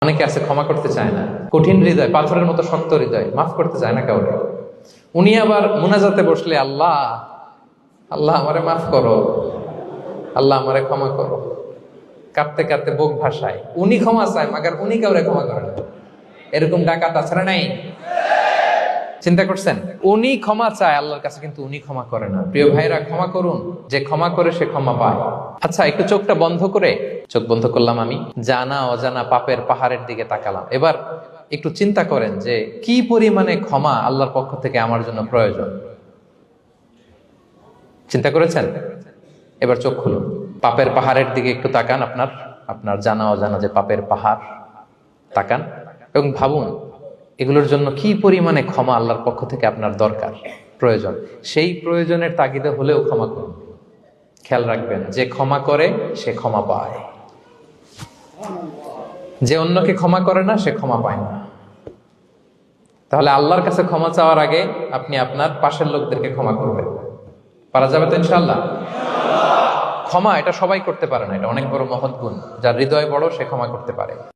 অনেকে আছে ক্ষমা করতে চায় না, কঠিন হৃদয়, পাথরের মতো শক্ত হৃদয়, মাফ করতে চায় না কাউকে। উনি আবার মুনাজাতে বসলে আল্লাহ আল্লাহ আমারে মাফ করো, আল্লাহ আমারে ক্ষমা করো, কাঁদতে কাঁদতে বুক ভাসায়। উনি ক্ষমা চায়, মাগার উনি কাউরে ক্ষমা করে না। এরকম ডাকাত আছে না নাই? চিন্তা করছেন? উনি ক্ষমা চায় আল্লাহর কাছে, কিন্তু উনি ক্ষমা করে না। প্রিয় ভাইরা, ক্ষমা করুন। যে ক্ষমা করে সে ক্ষমা পায়। আচ্ছা, একটু চোখটা বন্ধ করে, চোখ বন্ধ করলাম আমি, জানা অজানা পাপের পাহাড়ের দিকে তাকালাম। এবার একটু চিন্তা করেন যে কি পরিমাণে ক্ষমা আল্লাহর পক্ষ থেকে আমার জন্য প্রয়োজন। চিন্তা করেছেন? এবার চোখ খুলুন, পাপের পাহাড়ের দিকে একটু তাকান। আপনার জানা অজানা যে পাপের পাহাড়, তাকান এবং ভাবুন এগুলোর জন্য কি পরিমাণে ক্ষমা আল্লাহর পক্ষ থেকে আপনার দরকার, প্রয়োজন। সেই প্রয়োজনের তাগিদে হলেও ক্ষমা করুন। খেয়াল রাখবেন, যে ক্ষমা করে সে ক্ষমা পায়, যে অন্যকে ক্ষমা করে না সে ক্ষমা পায় না। তাহলে আল্লাহর কাছে ক্ষমা চাওয়ার আগে আপনি আপনার পাশের লোকদেরকে ক্ষমা করবেন। পারা যাবে তো ইনশাআল্লাহ? ক্ষমা এটা সবাই করতে পারে না, এটা অনেক বড় মহৎ গুণ। যার হৃদয় বড় সে ক্ষমা করতে পারে।